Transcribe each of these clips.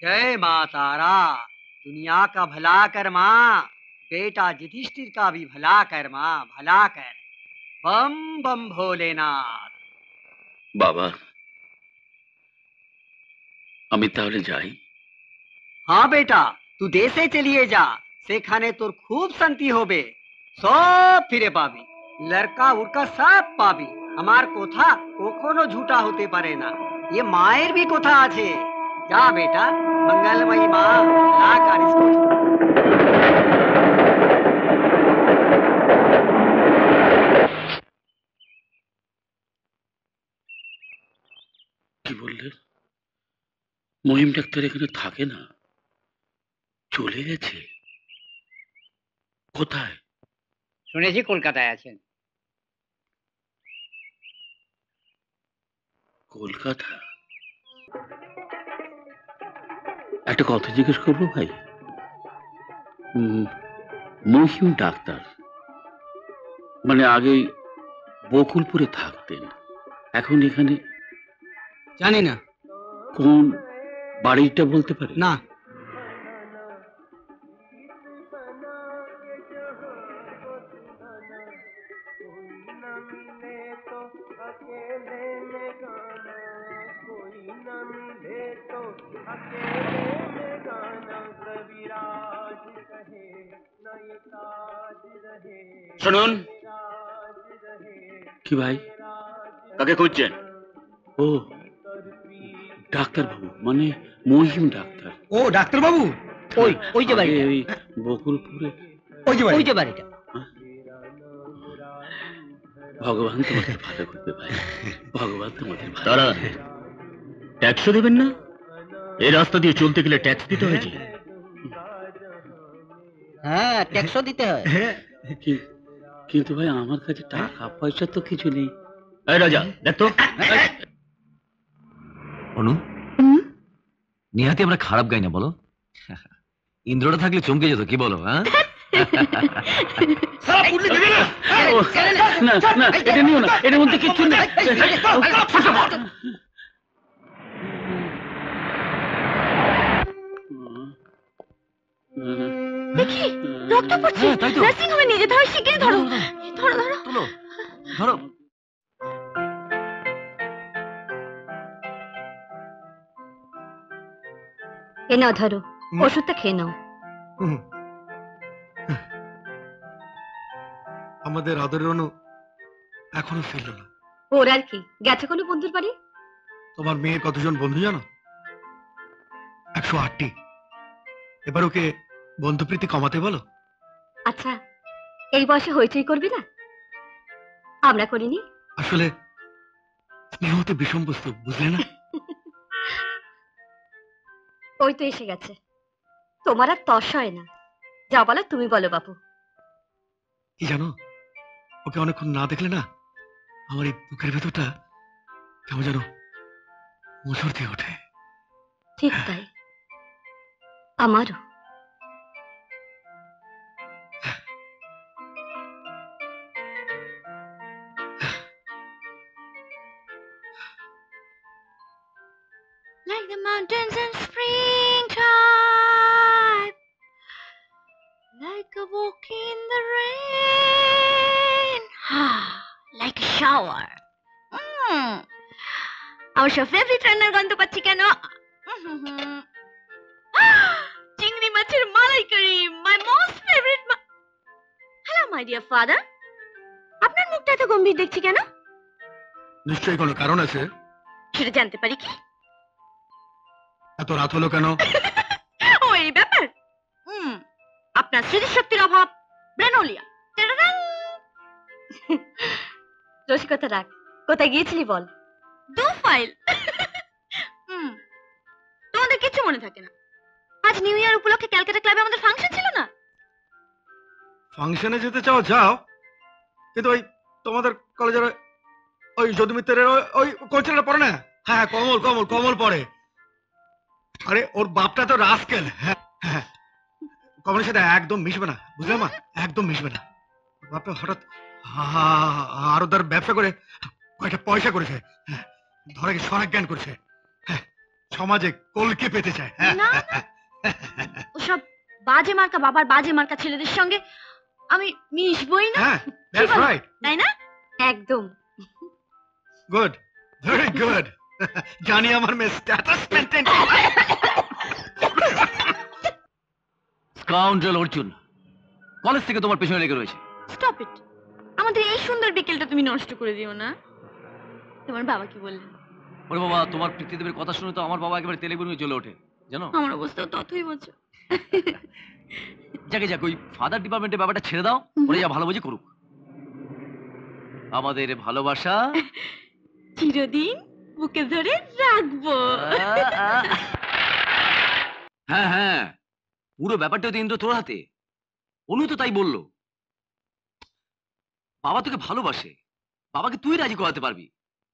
जय माँ तारा, दुनिया का भला कर माँ, बेटा युधिष्ठिर का भी भला कर माँ, भला कर। बम बम भोलेनाथ। बाबा আমি তাহলে যাই। हाँ बेटा, तू देशे चलिए जा, सेखाने तोर खूब शांति होबे, सब फिरे पाबी, लड़का उड़का सब पाबी। हमार कोथा कखनो झूठा होते पारे ना, ये माয়ের भी कोथा आछे। जा बेटा, मंगलमयी माँ भला कर इसको। কি বললে? মহিম ডাক্তার এখানে থাকে না, চলে গেছে? কোথায়? শুনেছি কলকাতায় আছেন। কলকাতা? একটা কথা জিজ্ঞেস করবো ভাই? মহিম ডাক্তার মানে আগে বকুলপুরে থাকতেন, এখন এখানে? জানি না। কোন বাড়িটা বলতে পারে না। শুনুন। কি ভাই? কাকে খুঁজছেন? ও ডাক্তার বাবু, মানে মহিম ডাক্তার। ও ডাক্তার বাবু, ওই যে বাড়িটা, ওই বকুলপুরে ওই যে বাড়িটা। ভগবান তোমাদের ভালো করবে ভাই, ভগবান তোমাদের ভালো। দাঁড়ান, ট্যাক্সও দেবেন না? এই রাস্তা দিয়ে চলতে গেলে ট্যাক্স দিতে হয় যে। হ্যাঁ, ট্যাক্সও দিতে হয়। কিন্তু ভাই আমার কাছে টাকা পয়সা তো কিছু নেই। এই রাজা, দেখ তো। অনু, নিহাতি আমরা খারাপ গাই না বলো? ইন্দ্রটা থাকলে চমকে যেত, কি বলো? হ্যাঁ, না না, এটা নিও না, এটার মধ্যে কিচ্ছু নেই। দেখি রক্ত পড়ছে, নার্সিং হোমে নিয়ে যেতে হয়, শিগগিরই ধরো। ধরো ধরো তুলো, ধরো। এ নাও ধরো, ওষুধটা খেয়ে নাও। আমাদের আদরের অনু এখনো ফিরল না। ওর আর কি, গেছে কোনো বন্ধুর বাড়ি। তোমার মেয়ের কতজন বন্ধু জানো? 108টি। এবার ওকে বন্ধুপ্রীতি কমাতে বলো। আচ্ছা, এই বয়সে হইচই করবি না? আমরা করিনি। আসলে স্নেহতে বিষম বস্তু, বুঝলে না? ওই তো এসে গেছে, তোমার আর তস হয় না। যা বলো তুমি বলো বাবু। কি জানো, ওকে অনেকক্ষণ না দেখলে না আমার এই বুকের ভেতরটা কেমন যেন মোচড় দিয়ে ওঠে। ঠিক তাই, আমারও। Like the mountains in springtime, like a walk in the rain, like a shower. আমার সব ফেভারিট রান্নার গন্ধ পাচ্ছি কেন? চিংড়ি মাছের মালাইকারি, my most favourite. Hello my dear father, আপনার মুখটা এত গম্ভীর দেখছি কেন? নিশ্চয়ই কোনো কারণ আছে। সেটা জানতে পারি কি? এত রাত হলো কেন? ও এই ব্যাপার। আপনার স্মৃতিশক্তির অভাব, ব্রেনোলিয়া। রসিকতা রাখ, কোথায় গিয়েছিলি বল? দু ফাইল। তোমাদের কিছু মনে থাকে না? আজ নিউ ইয়ার উপলক্ষে ক্যালকাটা ক্লাবে আমাদের ফাংশন ছিল না? ফাংশনে যেতে চাও যাও, কিন্তু ওই তোমাদের কলেজের ওই যদুমিত্রের ওই কোচটা পড়ে না? হ্যাঁ, কমল কমল কমল পড়ে। আরে ওর বাপটা তো রাস্কেল। হ্যাঁ হ্যাঁ, কমলের সাথে একদম মিশবে না, বুঝলে মা? একদম মিশবে না। বাপটা হঠাৎ আরো তার ব্যবসা করে কয়টা পয়সা করেছে, ধরে সরাক জ্ঞান করেছে। হ্যাঁ, সমাজে কলকে পেতে চায়। হ্যাঁ না, ওসব বাজে মার্কা বাবার বাজে মার্কা ছেলেদের সঙ্গে আমি মিশবই না, হ্যাঁ, দ্যাটস বলো? রাইট। তাই না? একদম। Good, very good. জানি আমার মেয়ে স্ট্যাটাস মেইনটেইন করে। স্কাউন্ডারেল অর্জুন, কলেজ থেকে তোমার পেছনে লেগে রয়েছে। Stop it. আমাদের এই সুন্দর বিকেলটা তুমি নষ্ট করে দিও না। তোমার বাবা কি বললেন? ওরে বাবা, তোমার পিতৃদেবের কথা শুনে তো আমার বাবা একেবারে তেলেগুলো হয়ে জ্বলে ওঠে, জানো? আমার অবস্থাও ততই বলছো। যাকে যাক, ওই ফাদার ডিপার্টমেন্টের ব্যাপারটা ছেড়ে দাও, ওরা যা ভালো বোঝে করুক। আমাদের ভালোবাসা চিরদিন বুকে ধরে রাখবো। হ্যাঁ হ্যাঁ, পুরো ব্যাপারটা তো ইন্দ্র তোর হাতে। অনু তো তাই বললো। বাবা তোকে ভালোবাসে, বাবাকে তুই রাজি করাতে পারবি,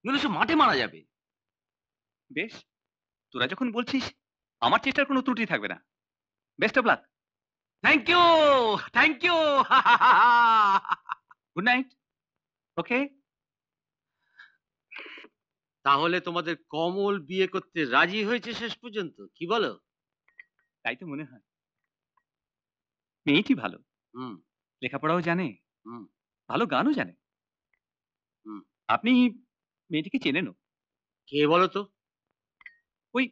নইলে সব মাঠে মারা যাবে। বেশ, তোরা যখন বলছিস আমার চেষ্টার কোনো ত্রুটি থাকবে না। Best of luck. Thank you, thank you. Good night. Okay. তাহলে তোমাদের কমল বিয়ে করতে রাজি হয়েছে শেষ পর্যন্ত, কি বলো? তাই তো মনে হয়। মেয়েটি ভালো, হুম। লেখাপড়াও জানে, হুম। ভালো গানও জানে। হুম। আপনি মেয়েটিকে চেনেনও? কে বলো তো? ওই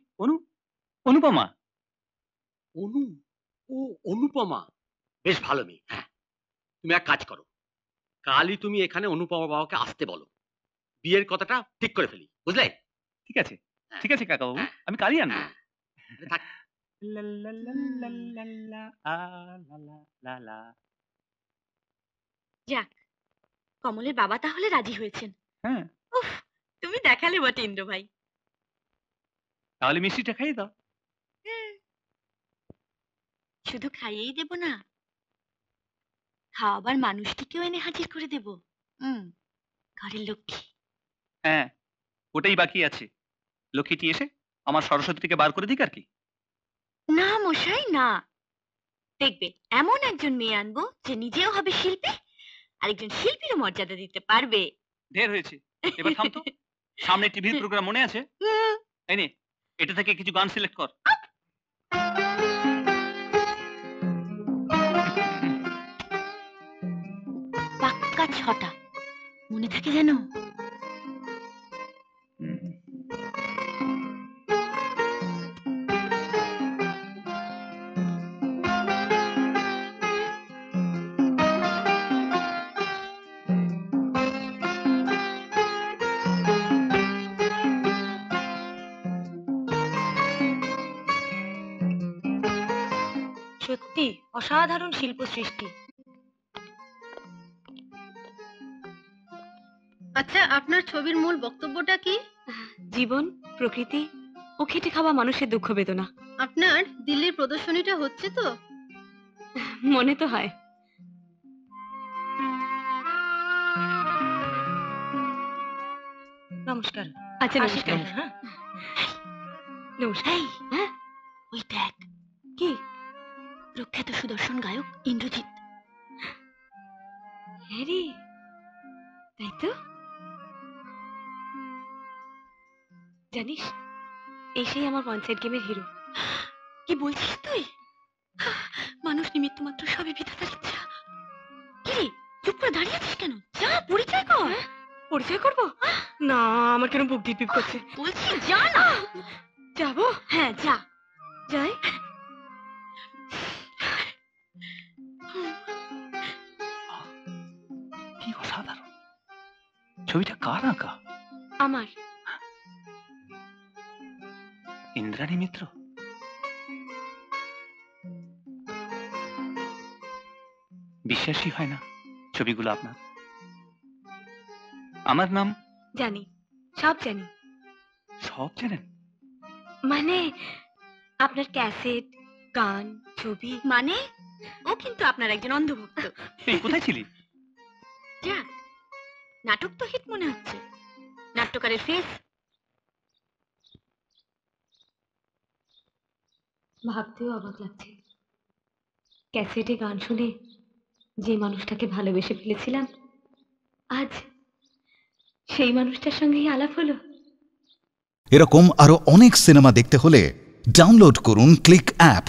অনুপমা। অনু? ও, অনুপমা বেশ ভালো মেয়ে। হ্যাঁ, তুমি এক কাজ করো, কালই তুমি এখানে অনুপমা বাবাকে আসতে বলো, বিয়ের কথাটা ঠিক করে ফেলি, বুঝলে? ঠিক আছে, ঠিক আছে কাকাবাবু, আমি কালই আনবো। থাক। লা লা লা লা লা লা, আ লা লা লা লা। যাক, কমলের বাবা তাহলে রাজি হয়েছেন। হ্যাঁ, উফ, তুমি দেখালে বটে ইন্দ্র ভাই। তাহলে মিষ্টিটা খাইয়ে দাও। শুধু খাইয়েই দেব না, খাওয়াবার মানুষটিকেও এনে হাজির করে দেব। ঘরের লক্ষ্মী। হ্যাঁ, ওটাই বাকি আছে। লক্ষ্মীটি এসে আমার সরস্বতীকে বার করে দিক আর কি। না মশাই না, দেখবে এমন একজন মেয়ে আনবো যে নিজেও হবে শিল্পী, আরেকজন শিল্পীরও মর্যাদা দিতে পারবে। ঢের হয়েছে, এবার থাম তো। সামনে টিভির প্রোগ্রাম মনে আছে? এই নে, এটা থেকে কিছু গান সিলেক্ট কর। পাক্কা 6টা মনে থাকে যেন। সত্যি অসাধারণ শিল্প সৃষ্টি। আচ্ছা, আপনার ছবির মূল বক্তব্যটা কি? জীবন, প্রকৃতি ও খেটে খাওয়া মানুষের দুঃখ বেদনা। আপনার দিল্লির প্রদর্শনীটা হচ্ছে তো? মনে তো হয়। নমস্কার। আচ্ছা, আসি নমস্কার। তাহলে, হ্যাঁ? নমস্কার। হ্যাঁ, ওই দেখ কি প্রখ্যাত সুদর্শন গায়ক ইন্দ্রজিৎ। হ্যাঁ রে, তাই তো। জানিস, এই সেই আমার পঞ্চায়েত গেমের হিরো। কি বলছিস তুই? মানুষ নিমিত্ত মাত্র সবই বিধাতার ইচ্ছা। কি রে, চুপ করে দাঁড়িয়ে আছিস কেন? যা পরিচয় কর। পরিচয় করব না, আমার কেন বুক দিপ করছে। বলছি যা না। যাবো? হ্যাঁ যা। যাই। কি অসাধারণ! ছবিটা কার আঁকা? আমার। ইন্দ্রাণী মিত্র। বিশ্বাসই হয় না ছবিগুলো আপনার। আমার নাম জানি, সব জানি। সব জানেন? মানে আপনার ক্যাসেট, গান, ছবি। মানে ও কিন্তু আপনার একজন অন্ধভক্ত। এই কোথায় ছিলি? যাক, নাটক তো হিট মনে হচ্ছে। নাট্যকারের ফেস। ভাবতেও অবাক লাগছে, ক্যাসেটে গান শুনে যে মানুষটাকে ভালোবেসে ফেলেছিলাম, আজ সেই মানুষটার সঙ্গেই আলাপ হলো। এরকম আরো অনেক সিনেমা দেখতে হলে ডাউনলোড করুন ক্লিক অ্যাপ।